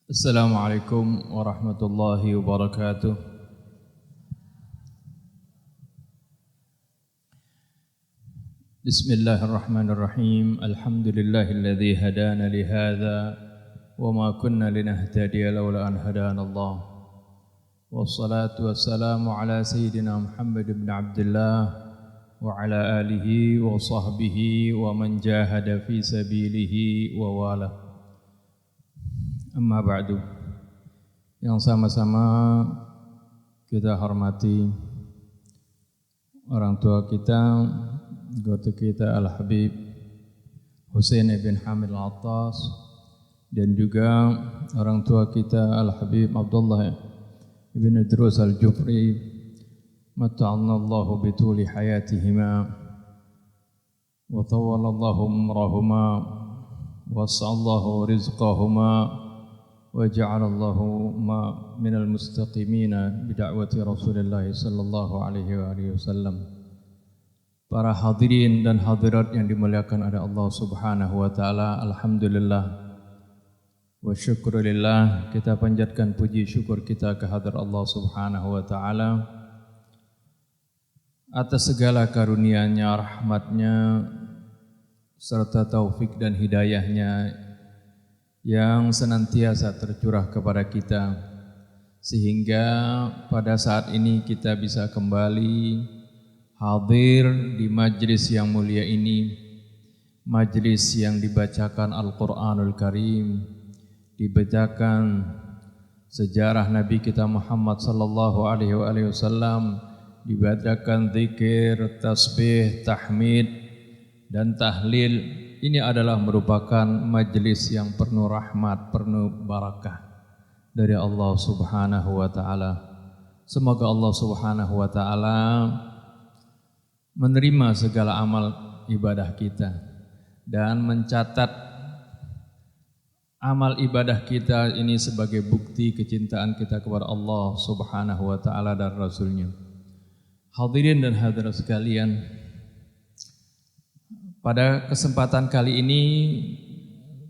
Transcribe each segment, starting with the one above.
Assalamualaikum warahmatullahi wabarakatuh. Bismillahirrahmanirrahim. Alhamdulillahilladzi hadana li hadza wa ma kunna linahtadiya laula an hadana Allah. Wassalatu wassalamu ala sayyidina Muhammad ibn Abdullah wa ala alihi wa sahbihi wa man jahada fi sabilihi wa wala. Amma ba'du. Yang sama-sama kita hormati orang tua kita, guru kita Al-Habib Husain ibn Hamid Al-Attas, dan juga orang tua kita Al-Habib Abdullah ibn Idrus Al-Jufri, mata'anna Allahu bituli hayatihima wa tawwala Allahu umrahuma wa sa'allahu rizqahuma وجعل الله من المستقيمين بدعوة رسول الله صلى الله عليه وآله وسلم. Para hadirin dan hadirat yang dimuliakan oleh Allah Subhanahu wa taala, alhamdulillah wa syukurillah, kita panjatkan puji syukur kita kehadrat Allah Subhanahu wa taala atas segala karunia-Nya, rahmat-Nya serta taufik dan hidayah-Nya yang senantiasa tercurah kepada kita, sehingga pada saat ini kita bisa kembali hadir di majlis yang mulia ini, majlis yang dibacakan Al-Quranul Karim, dibacakan sejarah Nabi kita Muhammad sallallahu alaihi wasallam, dibacakan zikir, tasbih, tahmid dan tahlil. Ini adalah merupakan majlis yang penuh rahmat, penuh barakah dari Allah Subhanahu wa taala. Semoga Allah Subhanahu wa taala menerima segala amal ibadah kita dan mencatat amal ibadah kita ini sebagai bukti kecintaan kita kepada Allah Subhanahu wa taala dan Rasul-Nya. Hadirin dan hadirat sekalian, pada kesempatan kali ini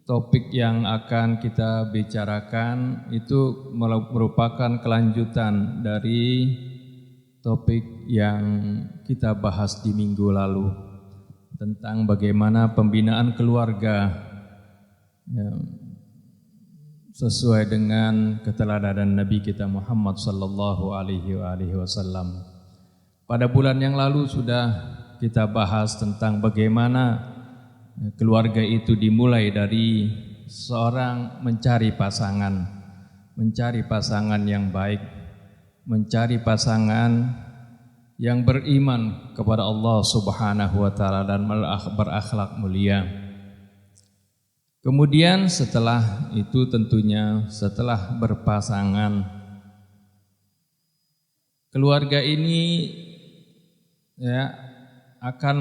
topik yang akan kita bicarakan itu merupakan kelanjutan dari topik yang kita bahas di minggu lalu tentang bagaimana pembinaan keluarga sesuai dengan keteladanan Nabi kita Muhammad sallallahu alaihi wasallam. Pada bulan yang lalu sudah kita bahas tentang bagaimana keluarga itu dimulai dari seorang mencari pasangan yang baik, mencari pasangan yang beriman kepada Allah Subhanahu wa taala dan berakhlak mulia. Kemudian setelah itu tentunya setelah berpasangan, keluarga ini akan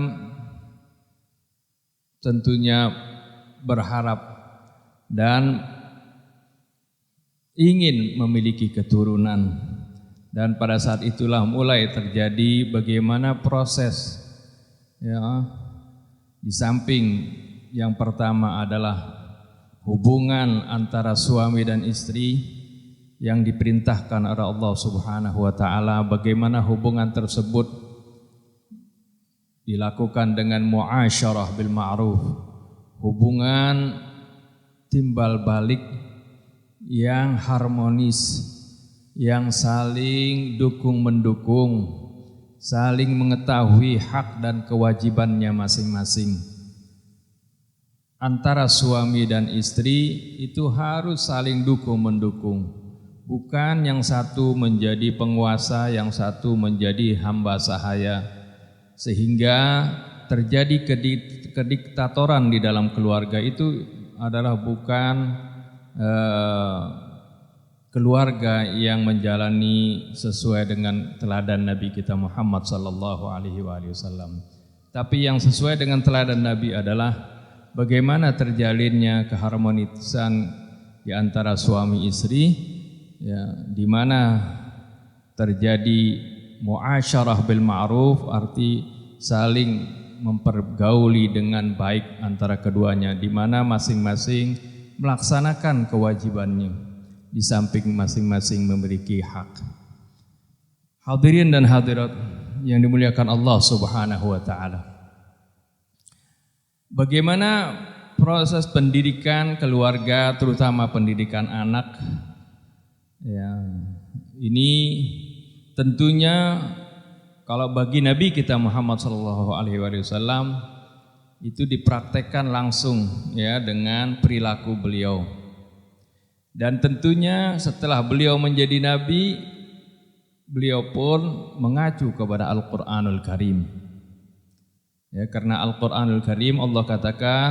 tentunya berharap dan ingin memiliki keturunan, dan pada saat itulah mulai terjadi bagaimana proses di samping yang pertama adalah hubungan antara suami dan istri yang diperintahkan oleh Allah Subhanahu wa taala, bagaimana hubungan tersebut dilakukan dengan muasyarah bil ma'ruf, hubungan timbal balik yang harmonis, yang saling dukung-mendukung, saling mengetahui hak dan kewajibannya masing-masing. Antara suami dan istri itu harus saling dukung-mendukung, bukan yang satu menjadi penguasa, yang satu menjadi hamba sahaya, sehingga terjadi kediktatoran di dalam keluarga. Itu adalah bukan keluarga yang menjalani sesuai dengan teladan Nabi kita Muhammad sallallahu alaihi wasallam. Tapi yang sesuai dengan teladan Nabi adalah bagaimana terjalinnya keharmonisan di antara suami istri, di mana terjadi muasyarah bil ma'ruf, arti saling mempergauli dengan baik antara keduanya, di mana masing-masing melaksanakan kewajibannya. di samping masing-masing memiliki hak. Hadirin dan hadirat yang dimuliakan Allah Subhanahu wa taala. Bagaimana proses pendidikan keluarga, terutama pendidikan anak? Ya, ini tentunya kalau bagi Nabi kita Muhammad sallallahu alaihi wasallam itu dipraktekkan langsung ya dengan perilaku beliau. Dan tentunya setelah beliau menjadi nabi, beliau pun mengacu kepada Al-Qur'anul Karim. Ya, karena Al-Qur'anul Karim Allah katakan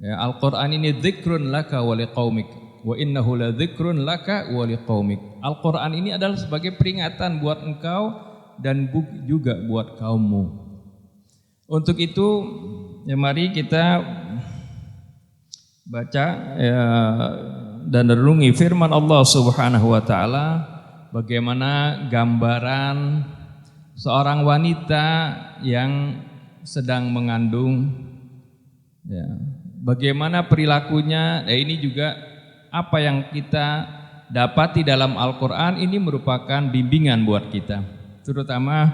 ya, Al-Qur'an ini dzikrun laka wa liqaumik wa innahu ladzikrun laka wa liqaumik. Al-Qur'an ini adalah sebagai peringatan buat engkau dan juga buat kaummu. Untuk itu ya mari kita baca ya, dan renungi firman Allah Subhanahu wa taala, bagaimana gambaran seorang wanita yang sedang mengandung ya, bagaimana perilakunya. Ini juga apa yang kita dapati dalam Al-Qur'an ini merupakan bimbingan buat kita, terutama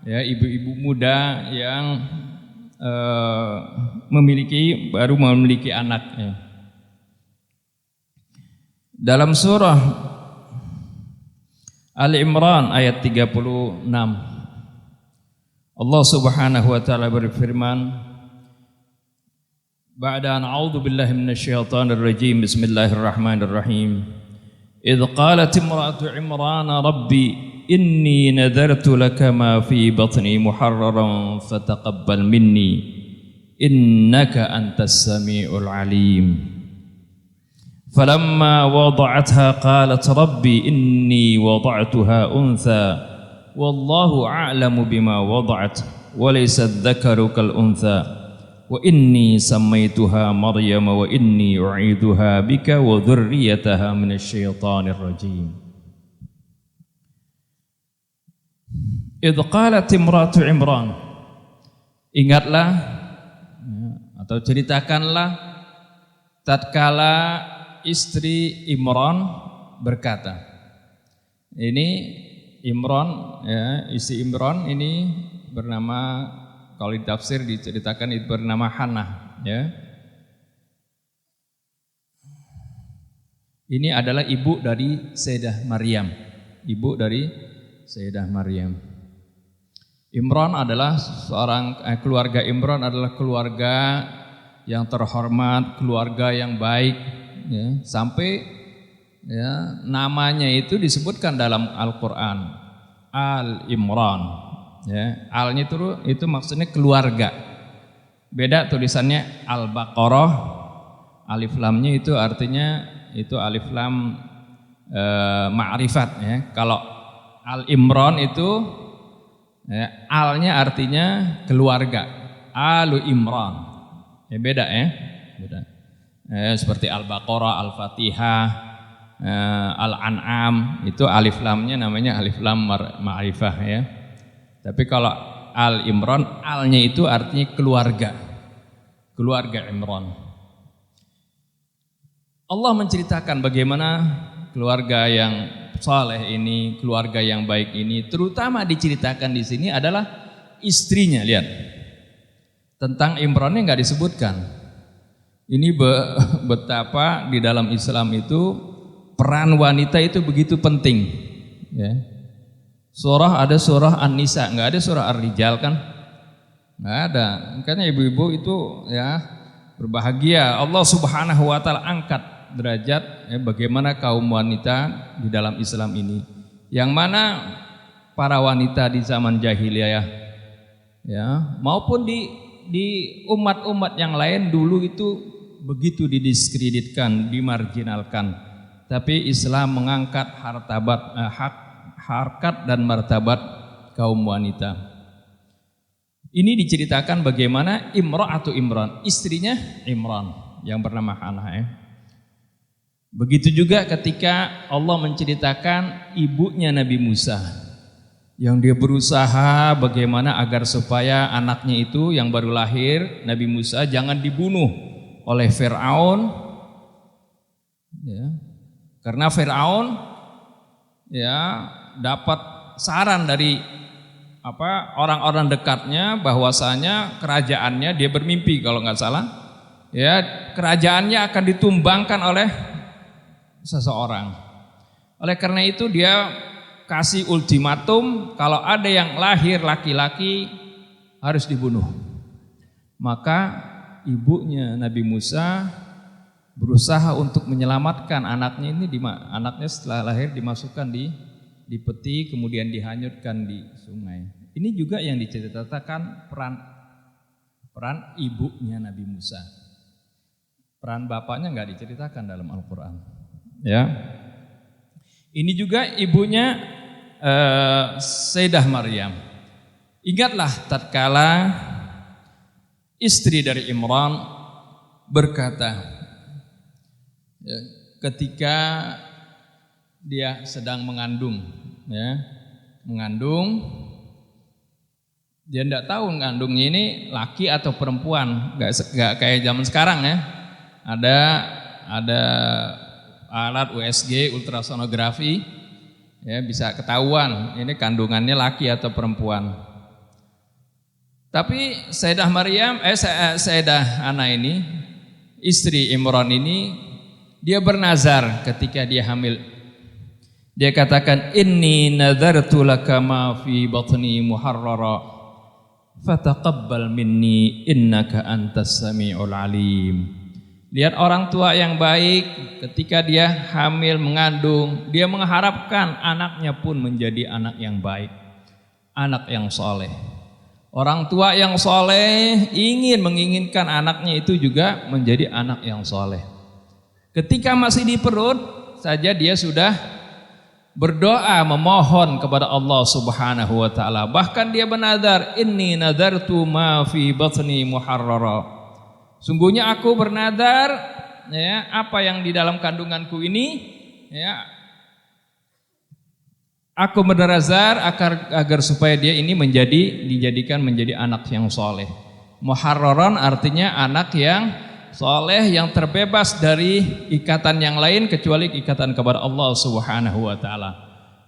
ya ibu-ibu muda yang baru memiliki anak ya. Dalam surah Ali Imran ayat 36 Allah Subhanahu wa taala berfirman, ba'da an a'udzu billahi minasyaitonir rajim, bismillahirrahmanirrahim, idz qalat imra'atu Imran rabbi inni nadartu laka ma fi batni muharraran fataqabbal minni innaka antas samiul alim. Falamma wada'atha qalat rabbi inni wada'tuha untha wallahu a'lamu bima wada'at wa laysa adh-dhakaru kal untha wa inni sammaytuha Maryam wa inni u'iduha bika wa dhurriyyataha minasy syaithanir rajim. Idz qalat imratu Imran, ingatlah atau ceritakanlah tatkala istri Imran berkata. Ini Imran ya, istri Imran ini bernama, kalau di tafsir diceritakan itu bernama Hannah ya. Ini adalah ibu dari Sayyidah Maryam, ibu dari Sayyidah Maryam. Imran adalah keluarga Imran adalah keluarga yang terhormat, keluarga yang baik ya, sampai ya, namanya itu disebutkan dalam Al-Qur'an Al-Imran ya. Al-nya itu maksudnya keluarga. Beda tulisannya Al-Baqarah, alif lamnya itu artinya itu alif lam ma'rifat ya. Kalau Al-Imran itu ya, al-nya artinya keluarga, Alu Imran. Ya beda ya, beda. Seperti Al-Baqarah, Al-Fatihah, Al-An'am itu alif lamnya namanya alif lam ma'rifah ya. Tapi kalau Al-Imran, al-nya itu artinya keluarga. Keluarga Imran. Allah menceritakan bagaimana keluarga yang saleh ini, keluarga yang baik ini, terutama diceritakan di sini adalah istrinya. Lihat, tentang Imrannya nggak disebutkan. Ini betapa di dalam Islam itu peran wanita itu begitu penting. Ya. Ada surah An-Nisa, nggak ada surah Ar-Rijal kan? Nggak ada. Makanya ibu-ibu itu ya berbahagia. Allah Subhanahu Wa Taala angkat derajat ya, bagaimana kaum wanita di dalam Islam ini, yang mana para wanita di zaman jahiliyah ya maupun di umat-umat yang lain dulu itu begitu didiskreditkan, dimarginalkan, tapi Islam mengangkat harkat dan martabat kaum wanita. Ini diceritakan bagaimana Imra'atu Imran, istrinya Imran yang bernama Hannah ya. Begitu juga ketika Allah menceritakan ibunya Nabi Musa, yang dia berusaha bagaimana agar supaya anaknya itu yang baru lahir, Nabi Musa, jangan dibunuh oleh Fir'aun ya. Karena Firaun ya dapat saran dari orang-orang dekatnya bahwasanya kerajaannya, dia bermimpi kalau nggak salah, ya kerajaannya akan ditumbangkan oleh seseorang. Oleh karena itu dia kasih ultimatum, kalau ada yang lahir laki-laki harus dibunuh. Maka ibunya Nabi Musa berusaha untuk menyelamatkan anaknya ini. Anaknya setelah lahir dimasukkan di peti, kemudian dihanyutkan di sungai. Ini juga yang diceritakan peran ibunya Nabi Musa. Peran bapaknya nggak diceritakan dalam Al-Quran. Ya, ini juga ibunya Sayyidah Maryam. Ingatlah tatkala istri dari Imran berkata, ya, ketika dia sedang mengandung, dia tidak tahu mengandungnya ini laki atau perempuan, nggak kayak zaman sekarang ya. Ada alat USG, ultrasonografi, ya bisa ketahuan ini kandungannya laki atau perempuan. Tapi Sayyidah Ana ini, istri Imran ini, dia bernazar ketika dia hamil. Dia katakan, inni nadartu laka ma fi batni muharrara fataqabbal minni innaka antas sami'ul alim. Lihat orang tua yang baik, ketika dia hamil mengandung, dia mengharapkan anaknya pun menjadi anak yang baik, anak yang soleh. Orang tua yang soleh menginginkan anaknya itu juga menjadi anak yang soleh. Ketika masih di perut saja dia sudah berdoa memohon kepada Allah Subhanahu wa taala. Bahkan dia bernazar, inni nadartu ma fi batni muharrara. Sungguhnya aku bernazar, ya, apa yang di dalam kandunganku ini, ya, aku bernazar agar supaya dia ini dijadikan menjadi anak yang soleh. Muharraran artinya anak yang soleh, yang terbebas dari ikatan yang lain kecuali ikatan kepada Allah Subhanahu wa taala.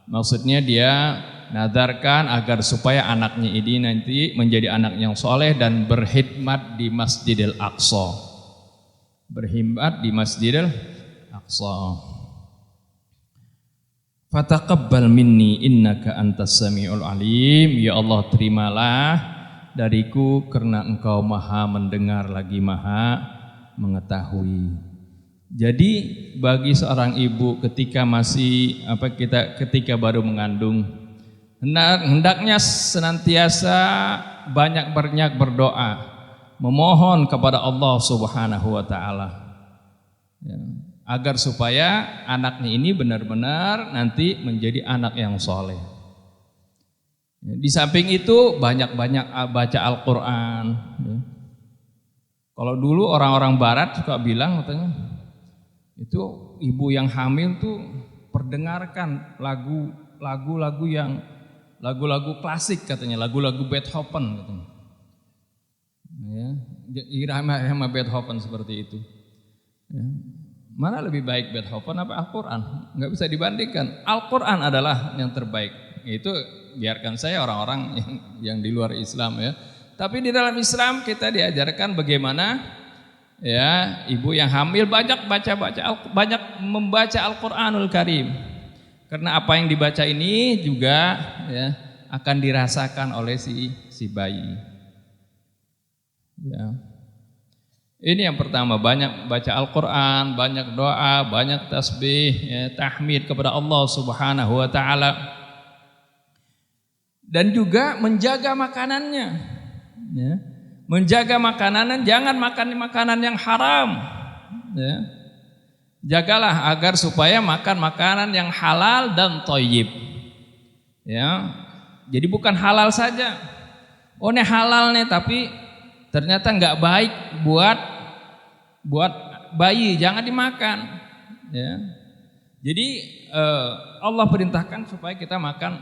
Maksudnya dia nadarkan agar supaya anaknya ini nanti menjadi anak yang soleh dan berkhidmat di Masjidil Aqsa. Berkhidmat di Masjidil Aqsa. Fataqabbal minni innaka antas sami'ul alim. Ya Allah, terimalah dariku karena Engkau Maha mendengar lagi Maha mengetahui. Jadi bagi seorang ibu ketika ketika baru mengandung, hendaknya senantiasa banyak berdoa, memohon kepada Allah Subhanahu wa taala, ya, agar supaya anaknya ini benar-benar nanti menjadi anak yang soleh. Di samping itu banyak-banyak baca Al-Quran. Kalau dulu orang-orang Barat suka bilang katanya, itu ibu yang hamil tuh perdengarkan lagu-lagu klasik katanya, lagu-lagu Beethoven katanya. Ya, irama Beethoven seperti itu. Ya. Mana lebih baik Beethoven apa Al-Quran? Nggak bisa dibandingkan. Al-Quran adalah yang terbaik. Itu biarkan saya orang-orang yang di luar Islam ya. Tapi di dalam Islam kita diajarkan bagaimana ya ibu yang hamil banyak membaca Al-Quranul Karim. Karena apa yang dibaca ini juga ya akan dirasakan oleh si bayi. Ya. Ini yang pertama, banyak baca Al-Quran, banyak doa, banyak tasbih, ya, tahmid kepada Allah Subhanahu wa taala. Dan juga menjaga makanannya, ya. Menjaga makanan, jangan makan makanan yang haram, ya. Jagalah agar supaya makan makanan yang halal dan thayyib, ya. Jadi bukan halal saja, oh ini halal nih tapi ternyata nggak baik buat bayi, jangan dimakan, ya. Jadi Allah perintahkan supaya kita makan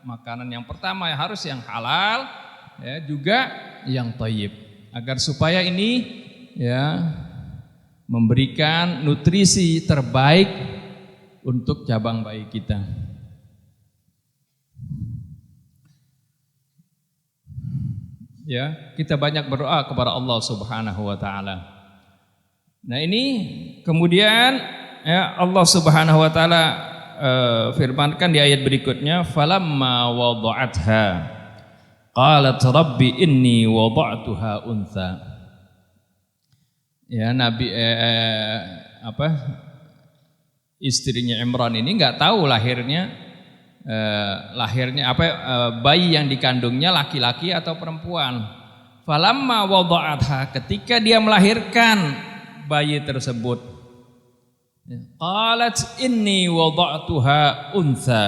makanan yang pertama harus yang halal, ya, juga yang thayyib, agar supaya ini ya memberikan nutrisi terbaik untuk cabang bayi kita. Ya, kita banyak berdoa kepada Allah Subhanahu wa taala. Nah, ini kemudian ya Allah Subhanahu wa taala firmankan di ayat berikutnya, falamma wada'atha qalat rabbi inni wada'tuha untha. Ya, Nabi istrinya Imran ini enggak tahu lahirnya bayi yang dikandungnya laki-laki atau perempuan. Falamma wada'atha, ketika dia melahirkan bayi tersebut, qalat inni wada'tuha untha.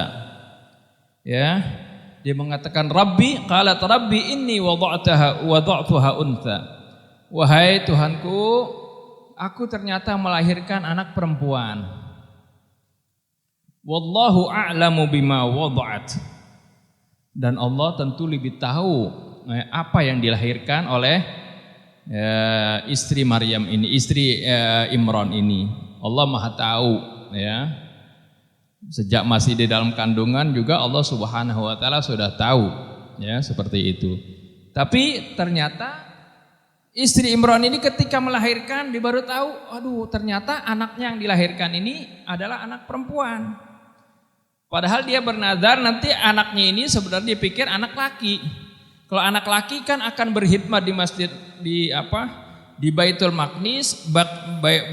Ya, dia mengatakan Rabbi, qalat Rabbi inni wada'tuha untha. Wahai Tuhanku, aku ternyata melahirkan anak perempuan. Wallahu a'lamu bima wada'at. Dan Allah tentu lebih tahu apa yang dilahirkan oleh istri Maryam ini, istri Imran ini. Allah Maha tahu, ya. Sejak masih di dalam kandungan juga Allah Subhanahu wa taala sudah tahu, ya, seperti itu. Tapi ternyata istri Imran ini ketika melahirkan dia baru tahu, aduh, ternyata anaknya yang dilahirkan ini adalah anak perempuan. Padahal dia bernazar nanti anaknya ini sebenarnya dipikir anak laki. Kalau anak laki kan akan berkhidmat di masjid, di Baitul Maqdis.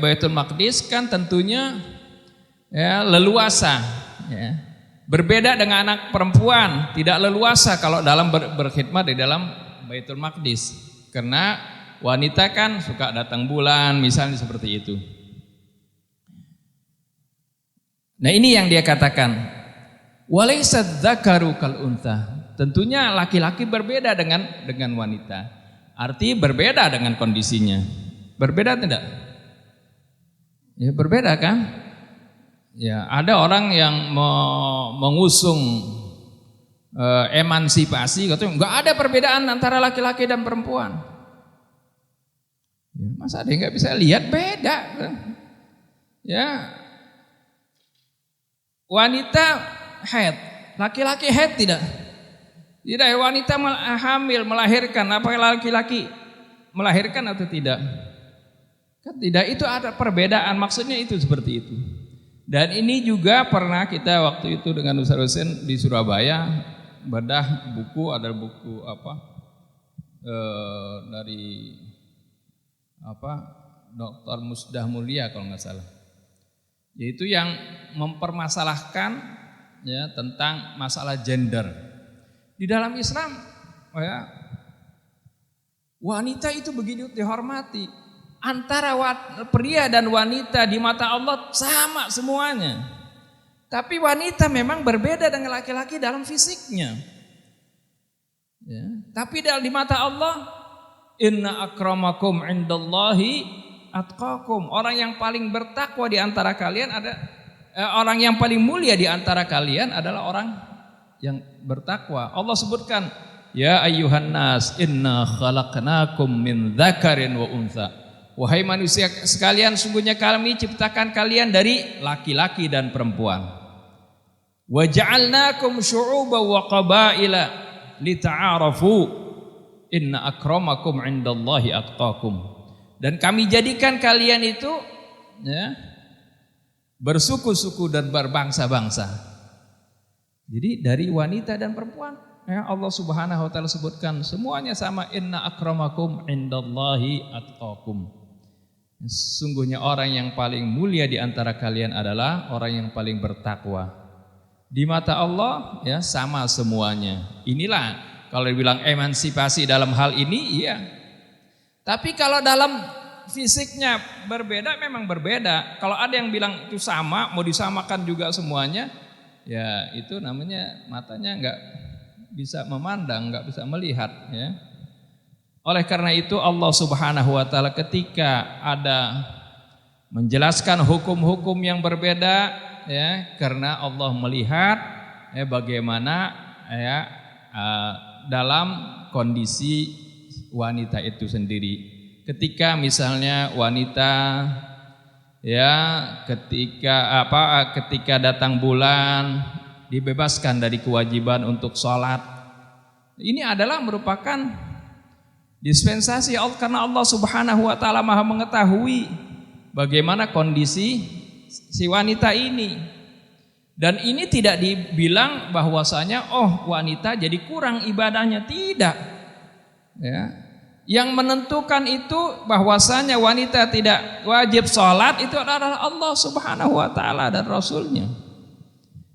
Baitul Maqdis kan tentunya ya leluasa, ya. Berbeda dengan anak perempuan, tidak leluasa kalau dalam berkhidmat di dalam Baitul Maqdis. Karena wanita kan suka datang bulan, misalnya seperti itu. Nah, ini yang dia katakan. Walaysa dzakaru kal untha. Tentunya laki-laki berbeda dengan wanita. Arti berbeda dengan kondisinya. Berbeda tidak? Ya, berbeda kan? Ya, ada orang yang mengusung emansipasi, katanya enggak ada perbedaan antara laki-laki dan perempuan. Ya, masa dia enggak bisa lihat beda? Ya. Wanita haid, laki-laki haid tidak? Tidak, wanita hamil melahirkan, apa laki-laki melahirkan atau tidak? Kan tidak, itu ada perbedaan, maksudnya itu seperti itu. Dan ini juga pernah kita waktu itu dengan Ustaz Husain di Surabaya bedah buku, ada buku dari Dr. Musdah Mulia kalau nggak salah, yaitu yang mempermasalahkan ya tentang masalah gender. Di dalam Islam ya, wanita itu begitu dihormati. Antara pria dan wanita di mata Allah sama semuanya. Tapi wanita memang berbeda dengan laki-laki dalam fisiknya. Ya. Tapi di mata Allah, inna akramakum indallahi atqakum. Orang yang paling bertakwa di antara kalian orang yang paling mulia di antara kalian adalah orang yang bertakwa. Allah sebutkan, ya ayyuhan nas inna khalaqnakum min dzakarin wa untha. Wahai manusia sekalian, sungguhnya kami ciptakan kalian dari laki-laki dan perempuan. Wa ja'alnakum syu'uban wa qabaila lita'arafu inna akramakum indallahi atqakum. Dan kami jadikan kalian itu ya, bersuku-suku dan berbangsa-bangsa. Jadi dari wanita dan perempuan, ya Allah Subhanahu wa taala sebutkan semuanya sama, inna akramakum indallahi atqakum. Sungguhnya orang yang paling mulia di antara kalian adalah orang yang paling bertakwa. Di mata Allah ya sama semuanya. Inilah kalau dibilang emansipasi dalam hal ini, iya. Tapi kalau dalam fisiknya berbeda, memang berbeda. Kalau ada yang bilang itu sama, mau disamakan juga semuanya, ya itu namanya matanya enggak bisa memandang, enggak bisa melihat, ya. Oleh karena itu Allah Subhanahu wa taala ketika ada menjelaskan hukum-hukum yang berbeda, ya, karena Allah melihat bagaimana ya dalam kondisi wanita itu sendiri. Ketika misalnya wanita Ya, ketika datang bulan dibebaskan dari kewajiban untuk sholat. Ini adalah merupakan dispensasi Allah, karena Allah Subhanahu wa taala Maha mengetahui bagaimana kondisi si wanita ini. Dan ini tidak dibilang bahwasanya wanita jadi kurang ibadahnya, tidak. Ya. Yang menentukan itu bahwasanya wanita tidak wajib sholat itu adalah Allah Subhanahu wa taala dan Rasulnya.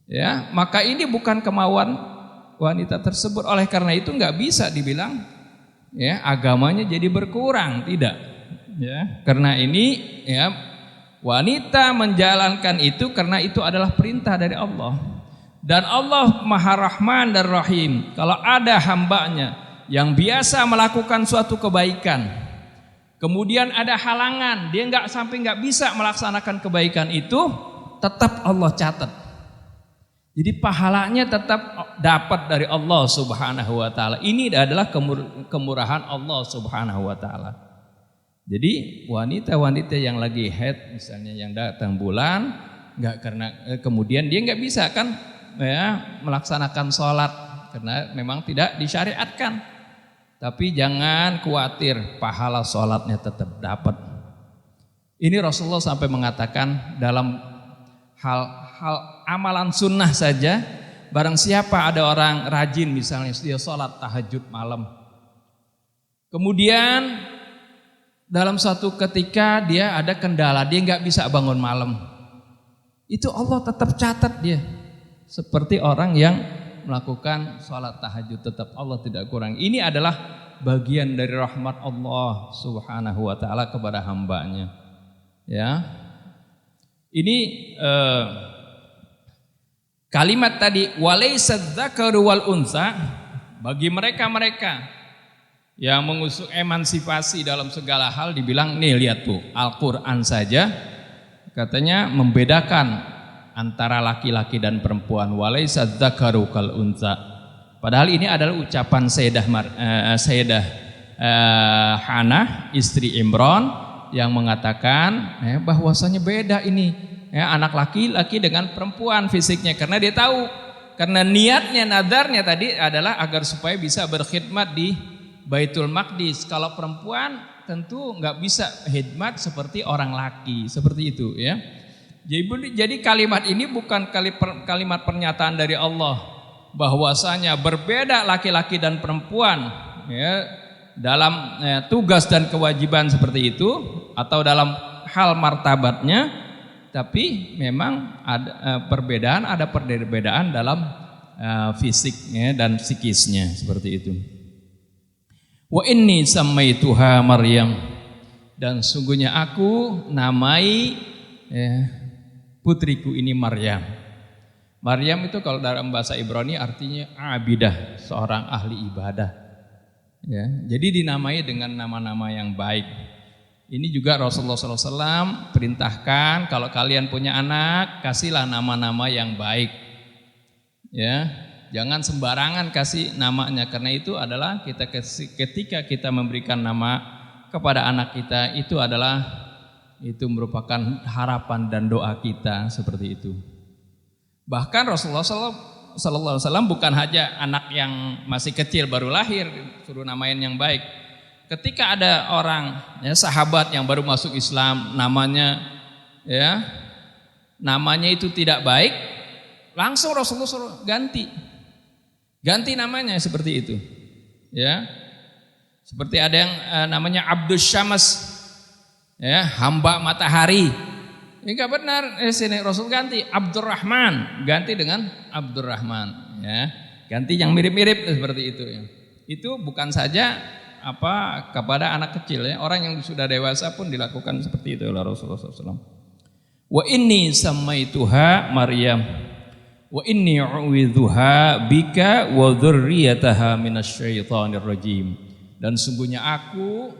Ya, maka ini bukan kemauan wanita tersebut. Oleh karena itu nggak bisa dibilang ya agamanya jadi berkurang, tidak. Ya, karena ini ya wanita menjalankan itu karena itu adalah perintah dari Allah. Dan Allah Maha Rahman dan Rahim. Kalau ada hambanya yang biasa melakukan suatu kebaikan, kemudian ada halangan, dia nggak bisa melaksanakan kebaikan itu, tetap Allah catat. Jadi pahalanya tetap dapat dari Allah Subhanahu wa taala. Ini adalah kemurahan Allah Subhanahu wa taala. Jadi wanita-wanita yang lagi haid misalnya, yang datang bulan, nggak karena kemudian dia nggak bisa kan ya melaksanakan sholat karena memang tidak disyariatkan. Tapi jangan khawatir, pahala sholatnya tetap dapat. Ini Rasulullah sampai mengatakan dalam hal amalan sunnah saja, barang siapa ada orang rajin misalnya dia sholat tahajud malam, kemudian dalam suatu ketika dia ada kendala, dia nggak bisa bangun malam, itu Allah tetap catat dia seperti orang yang melakukan sholat tahajud, tetap Allah tidak kurang. Ini adalah bagian dari rahmat Allah Subhanahu wa taala kepada hambanya. Ya, ini kalimat tadi walaysad dzakaru wal unsa, bagi mereka-mereka yang mengusung emansipasi dalam segala hal, dibilang nih lihat tuh Al-Qur'an saja katanya membedakan antara laki-laki dan perempuan, walaysad dzakaru kal unsa. Padahal ini adalah ucapan Sayyidah Hannah istri Imran yang mengatakan bahwasanya beda ini anak laki-laki dengan perempuan fisiknya, karena dia tahu, karena niatnya nadarnya tadi adalah agar supaya bisa berkhidmat di Baitul Maqdis. Kalau perempuan tentu nggak bisa khidmat seperti orang laki, seperti itu ya. Jadi kalimat ini bukan kalimat pernyataan dari Allah bahwasanya berbeda laki-laki dan perempuan ya, dalam tugas dan kewajiban seperti itu atau dalam hal martabatnya, tapi memang ada perbedaan dalam fisiknya dan psikisnya seperti itu. Wa inni sammaituha Maryam, dan sungguhnya aku namai putriku ini Maryam. Maryam itu kalau dalam bahasa Ibrani artinya abidah, seorang ahli ibadah. Ya, jadi dinamai dengan nama-nama yang baik. Ini juga Rasulullah SAW perintahkan kalau kalian punya anak, kasihlah nama-nama yang baik. Ya, jangan sembarangan kasih namanya, karena itu adalah ketika kita memberikan nama kepada anak kita, itu merupakan harapan dan doa kita seperti itu. Bahkan Rasulullah SAW bukan hanya anak yang masih kecil baru lahir suruh namain yang baik. Ketika ada orang sahabat yang baru masuk Islam, namanya itu tidak baik, langsung Rasulullah SAW ganti namanya seperti itu. Ya, seperti ada yang namanya Abdus Syams, hamba matahari. Ini enggak benar. Sini Rasul ganti Abdurrahman, ganti dengan Abdurrahman. Ya, ganti yang mirip-mirip seperti itu. Ya. Itu bukan saja kepada anak kecil, ya, orang yang sudah dewasa pun dilakukan seperti itu oleh Rasulullah SAW. Wa inni sammaituha Maryam, wa inni u'idzuha bika wa dzurriyyataha minasyaitonir rajim. Dan sungguhnya aku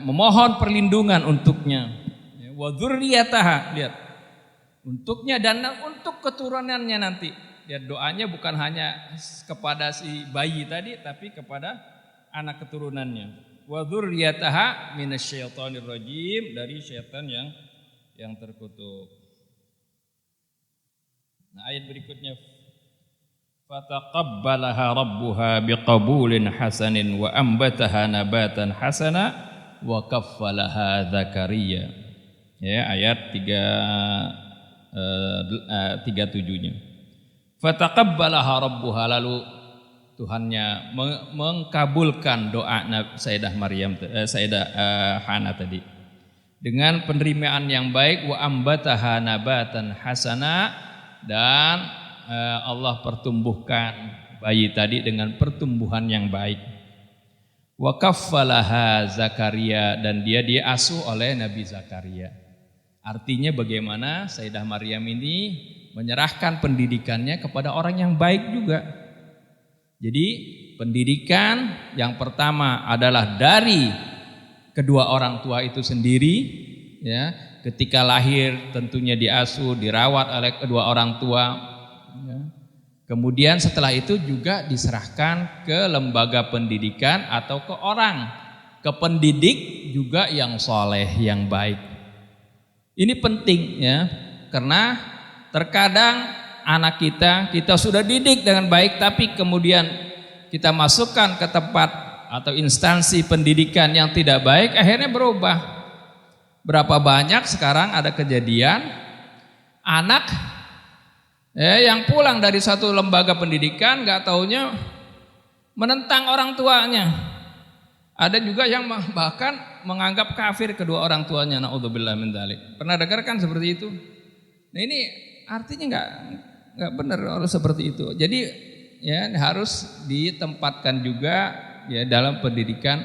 memohon perlindungan untuknya, wa dzurriyyataha, lihat, untuknya dan untuk keturunannya nanti. Lihat doanya bukan hanya kepada si bayi tadi, tapi kepada anak keturunannya. Wa dzurriyyataha minasyaitonir rajim, dari syaitan yang yang terkutuk. Nah, ayat berikutnya, fataqabbalaha rabbuha biqabulin hasanin wa ambataha nabatan hasana wa kaffalaha Zakaria. Ya, ayat 37-nya. Fataqabbalaha rabbuha, lalu Tuhannya mengkabulkan doa Sayyidah Maryam, Sayyidah Hana tadi dengan penerimaan yang baik, wa ambataha nabatan hasana, dan Allah pertumbuhkan bayi tadi dengan pertumbuhan yang baik. Wa kaffalaha Zakaria, dan dia diasuh oleh Nabi Zakaria. Artinya bagaimana Sayyidah Maryam ini menyerahkan pendidikannya kepada orang yang baik juga. Jadi pendidikan yang pertama adalah dari kedua orang tua itu sendiri, ya. Ketika lahir tentunya diasuh, dirawat oleh kedua orang tua, ya. Kemudian setelah itu juga diserahkan ke lembaga pendidikan atau ke pendidik juga yang soleh, yang baik. Ini penting, ya, karena terkadang anak kita sudah didik dengan baik, tapi kemudian kita masukkan ke tempat atau instansi pendidikan yang tidak baik, akhirnya berubah. Berapa banyak sekarang ada kejadian anak yang pulang dari satu lembaga pendidikan gak taunya menentang orang tuanya. Ada juga yang bahkan menganggap kafir kedua orang tuanya, naudzubillah min dzalik. Pernah dengar kan seperti itu? Nah, ini artinya nggak benar kalau seperti itu. Jadi ya harus ditempatkan juga ya dalam pendidikan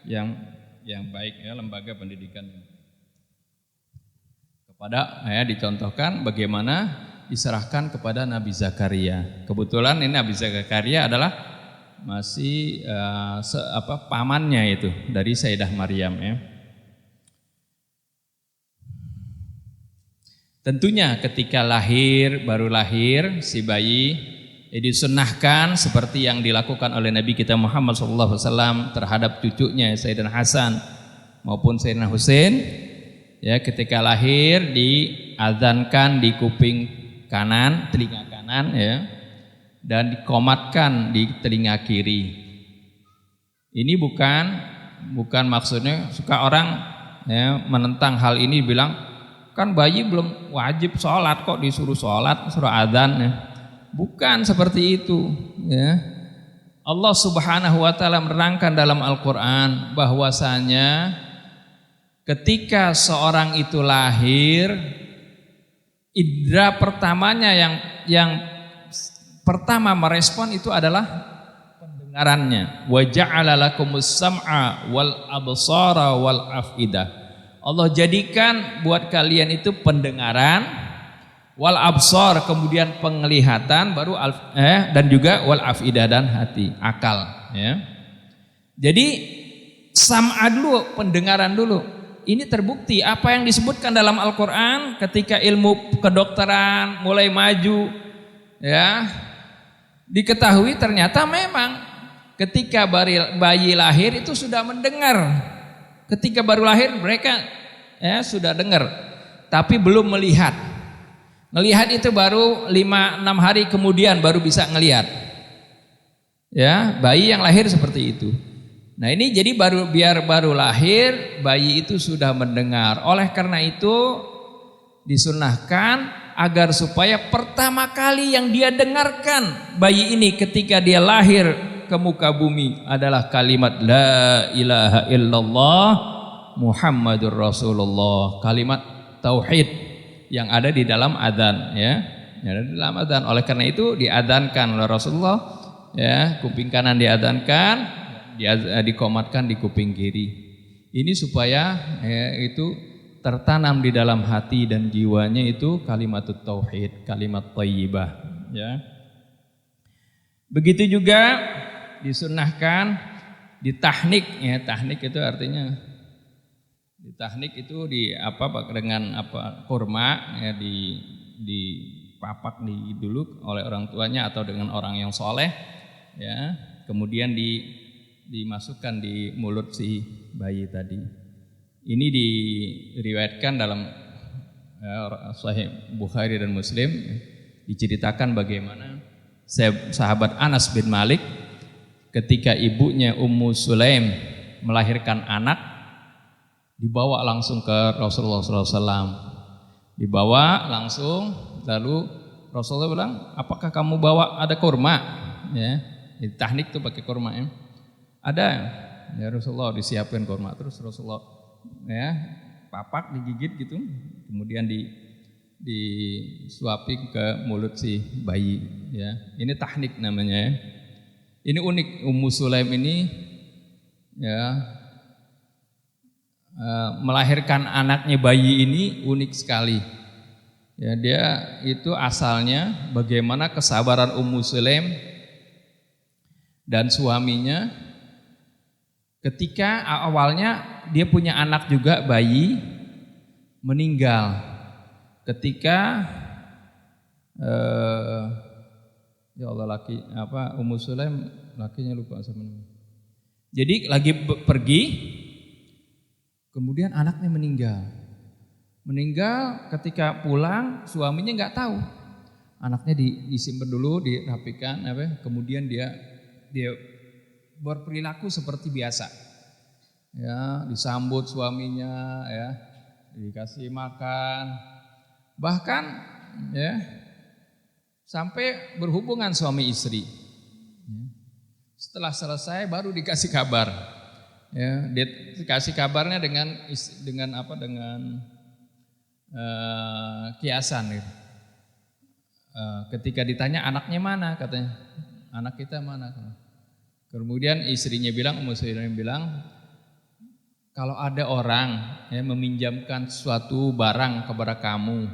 yang baik, ya, lembaga pendidikan. Kepada dicontohkan bagaimana diserahkan kepada Nabi Zakaria. Kebetulan ini Nabi Zakaria adalah masih pamannya itu dari Sayyidah Maryam, ya. Tentunya ketika baru lahir si bayi disunnahkan seperti yang dilakukan oleh Nabi kita Muhammad SAW terhadap cucunya Sayyidina Hasan maupun Sayyidina Husain. Ya, ketika lahir diazankan di kuping kanan, telinga kanan, ya, dan dikomatkan di telinga kiri. Ini bukan maksudnya suka orang ya menentang hal ini, bilang kan bayi belum wajib sholat kok disuruh sholat, suruh adzan, ya. Bukan seperti itu, ya. Allah Subhanahu wa taala menerangkan dalam Al-Qur'an bahwasanya ketika seorang itu lahir, indera pertamanya yang pertama merespon itu adalah pendengarannya. Wa ja'ala lakumus sam'a wal absara wal afidah. Allah jadikan buat kalian itu pendengaran, wal absar, kemudian penglihatan, baru dan juga wal afidah, dan hati, akal, ya. Jadi sam'a dulu, pendengaran dulu. Ini terbukti apa yang disebutkan dalam Al-Qur'an ketika ilmu kedokteran mulai maju, ya. Diketahui ternyata memang ketika bayi lahir itu sudah mendengar. Ketika baru lahir mereka sudah dengar, tapi belum melihat. Melihat itu baru 5-6 hari kemudian baru bisa ngelihat. Ya, bayi yang lahir seperti itu. Nah, ini jadi baru lahir bayi itu sudah mendengar. Oleh karena itu disunnahkan agar supaya pertama kali yang dia dengarkan bayi ini ketika dia lahir ke muka bumi adalah kalimat la ilaha illallah Muhammadur Rasulullah, kalimat tauhid yang ada di dalam adzan, ya. Yang ada di dalam adzan. Oleh karena itu diadzankan oleh Rasulullah, ya, kuping kanan diadzankan, dikomatkan di kuping kiri. Ini supaya itu tertanam di dalam hati dan jiwanya itu kalimat tauhid, kalimat thayyibah, ya. Begitu juga disunnahkan ditahnik, ya. Tahnik itu artinya ditahnik itu dengan kurma, ya, dipapak dulu oleh orang tuanya atau dengan orang yang soleh, ya. Kemudian dimasukkan di mulut si bayi tadi. Ini diriwayatkan dalam Sahih Bukhari dan Muslim, diceritakan bagaimana sahabat Anas bin Malik ketika ibunya Ummu Sulaim melahirkan anak, dibawa langsung ke Rasulullah SAW. Dibawa langsung, lalu Rasulullah bilang, apakah kamu bawa ada kurma? Ya, di tahnik tuh pakai kurma ya. Ada, ya Rasulullah disiapkan kurma. Terus Rasulullah ya papak digigit gitu, kemudian disuapi ke mulut si bayi. Ya, ini tahnik namanya. Ya. Ini unik, Ummu Sulaim ini ya melahirkan anaknya bayi ini unik sekali. Ya, dia itu asalnya bagaimana kesabaran Ummu Sulaim dan suaminya ketika awalnya dia punya anak juga bayi meninggal ketika ya Allah Ummu Sulaim lakinya lupa sebenarnya. Jadi lagi pergi, kemudian anaknya meninggal. Meninggal ketika pulang suaminya nggak tahu. Anaknya disimpan dulu, dirapikan, kemudian dia berperilaku seperti biasa. Ya, disambut suaminya, ya, dikasih makan, bahkan ya sampai berhubungan suami istri. Setelah selesai baru dikasih kabar. Ya, dia dikasih kabarnya dengan kiasan. Gitu. Ketika ditanya anaknya mana, katanya anak kita mana. Kemudian istrinya bilang, Ummu Sulaim bilang, kalau ada orang meminjamkan suatu barang kepada kamu,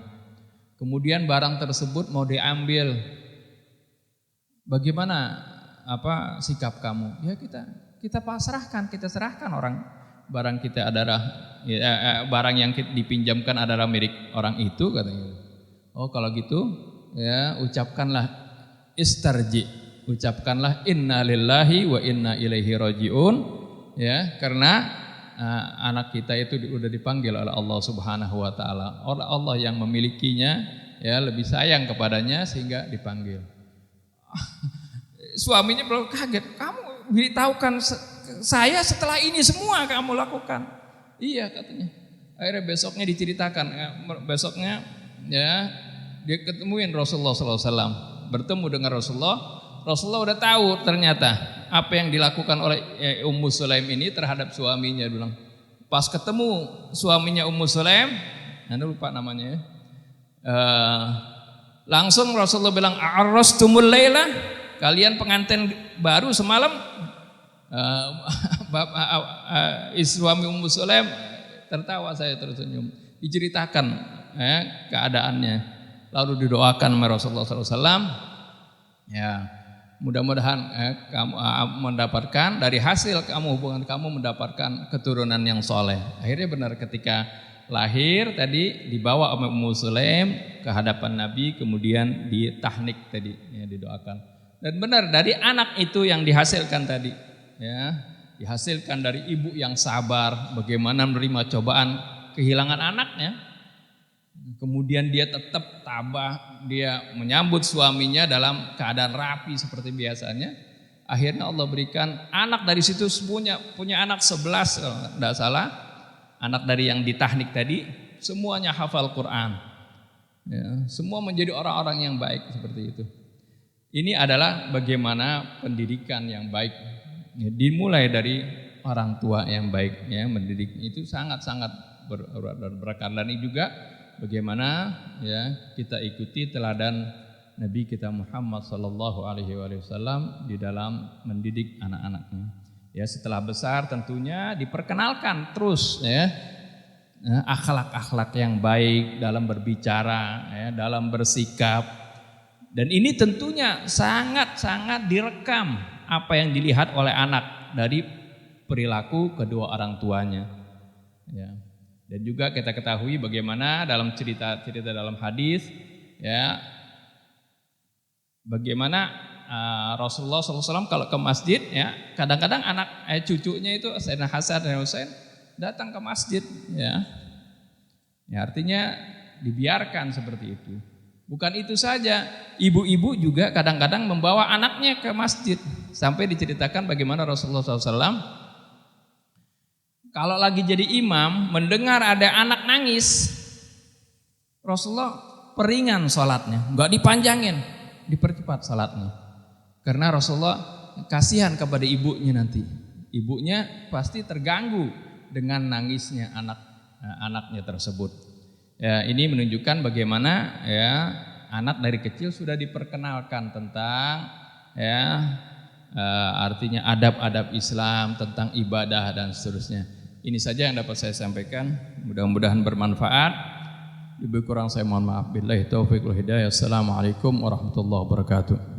kemudian barang tersebut mau diambil, bagaimana sikap kamu? Ya kita serahkan orang barang kita adalah barang yang dipinjamkan adalah milik orang itu, katanya. Oh kalau gitu ya ucapkanlah istarji, ucapkanlah inna lillahi wa inna ilaihi rajiun, ya, karena anak kita itu sudah dipanggil oleh Allah Subhanahu wa taala. Oleh Allah yang memilikinya, ya, lebih sayang kepadanya sehingga dipanggil. Suaminya belum kaget, kamu beritahukan saya setelah ini semua kamu lakukan. Iya, katanya. Akhirnya besoknya diceritakan, besoknya ya dia ketemuin Rasulullah SAW, bertemu dengan Rasulullah udah tahu ternyata apa yang dilakukan oleh Ummu Sulaim ini terhadap suaminya. Bilang pas ketemu suaminya Ummu Sulaim, anda lupa namanya ya, langsung Rasulullah bilang, a'arrastumul laila, kalian pengantin baru semalam. Suami Ummu Sulaim tertawa, saya tersenyum, diceritakan keadaannya, lalu didoakan oleh Rasulullah SAW. Ya, mudah-mudahan kamu mendapatkan dari hasil hubungan kamu mendapatkan keturunan yang soleh. Akhirnya benar ketika lahir tadi dibawa oleh Ummu Sulaim ke hadapan Nabi, kemudian ditahnik tadi, ya, didoakan. Dan benar dari anak itu yang dihasilkan tadi, ya, dihasilkan dari ibu yang sabar, bagaimana menerima cobaan kehilangan anaknya. Kemudian dia tetap tabah, dia menyambut suaminya dalam keadaan rapi seperti biasanya. Akhirnya Allah berikan anak dari situ, punya anak 11 kalau tidak salah. Anak dari yang ditahnik tadi semuanya hafal Quran. Ya, semua menjadi orang-orang yang baik seperti itu. Ini adalah bagaimana pendidikan yang baik. Ya, dimulai dari orang tua yang baik, ya, mendidik itu sangat-sangat berkat. Dan ini juga bagaimana ya kita ikuti teladan Nabi kita Muhammad sallallahu alaihi wasallam di dalam mendidik anak-anaknya. Ya, setelah besar tentunya diperkenalkan terus ya akhlak-akhlak yang baik dalam berbicara, ya, dalam bersikap. Dan ini tentunya sangat-sangat direkam apa yang dilihat oleh anak dari perilaku kedua orang tuanya. Ya. Dan juga kita ketahui bagaimana dalam cerita dalam hadis, ya, bagaimana Rasulullah SAW kalau ke masjid, ya, kadang-kadang cucunya itu Sayyidina Hasan dan Husain datang ke masjid, ya. Ya, artinya dibiarkan seperti itu. Bukan itu saja, ibu-ibu juga kadang-kadang membawa anaknya ke masjid. Sampai diceritakan bagaimana Rasulullah SAW kalau lagi jadi imam mendengar ada anak nangis, Rasulullah peringan sholatnya, nggak dipanjangin, dipercepat sholatnya. Karena Rasulullah kasihan kepada ibunya nanti. Ibunya pasti terganggu dengan nangisnya anaknya tersebut. Ya, ini menunjukkan bagaimana ya anak dari kecil sudah diperkenalkan tentang ya artinya adab-adab Islam, tentang ibadah dan seterusnya. Ini saja yang dapat saya sampaikan. Mudah-mudahan bermanfaat. Lebih kurang saya mohon maaf. Billahi taufiq wal hidayah. Assalamualaikum warahmatullahi wabarakatuh.